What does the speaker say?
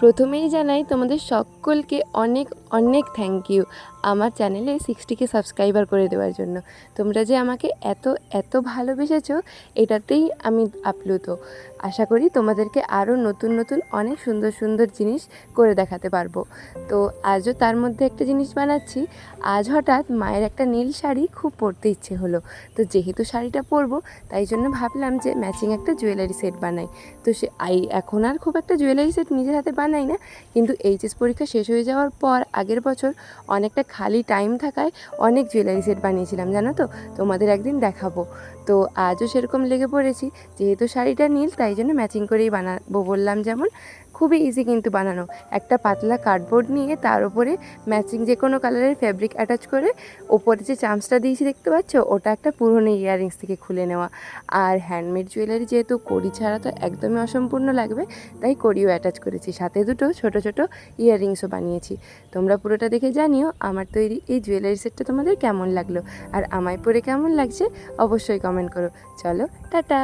প্রথমেই জানাই তোমাদের সকলকে অনেক অনেক থ্যাংক ইউ আমার চ্যানেলে 60কে সাবস্ক্রাইবার করে দেওয়ার জন্য। তোমরা যে আমাকে এত এত ভালোবেসেছো এটাতেই আমি আপ্লুত। আশা করি তোমাদেরকে আরও নতুন নতুন অনেক সুন্দর সুন্দর জিনিস করে দেখাতে পারবো। তো আজও তার মধ্যে একটা জিনিস বানাচ্ছি। আজ হঠাৎ মায়ের একটা নীল শাড়ি খুব পরতে ইচ্ছে হলো, তো যেহেতু শাড়িটা পরবো তাই জন্য ভাবলাম যে ম্যাচিং একটা জুয়েলারি সেট বানাই। তো এখন আর খুব একটা জুয়েলারি সেট নিজের হাতে বানাই না, কিন্তু এইচএস পরীক্ষা শেষ হয়ে যাওয়ার পর আগের বছর অনেকটা খালি টাইম থাকায় অনেক জুয়েলারি সেট বানিয়েছিলাম, জানো তো। তোমাদের একদিন দেখাবো। তো আজও সেরকম লেগে পড়েছি, যেহেতু শাড়িটা নীল তাই জন্য ম্যাচিং করেই বানাবো বললাম। যেমন খুবই ইজি কিন্তু বানানো, একটা পাতলা কার্ডবোর্ড নিয়ে তার উপরে ম্যাচিং যে কোনো কালারের ফ্যাব্রিক অ্যাটাচ করে ওপরে যে চামচটা দিয়েছি দেখতে পাচ্ছ, ওটা একটা পুরনো ইয়াররিংস থেকে খুলে নেওয়া। আর হ্যান্ডমেড জুয়েলারি যেহেতু কড়ি ছাড়া তো একদমই অসম্পূর্ণ লাগবে, তাই কড়িও অ্যাটাচ করেছি, সাথে দুটো ছোট ছোট ইয়াররিংসও বানিয়েছি। তোমরা পুরোটা দেখে জানিও আমার তৈরি এই জুয়েলারি সেটটা তোমাদের কেমন লাগলো, আর আমায় পরে কেমন লাগছে অবশ্যই কমেন্ট করো। চলো টাটা।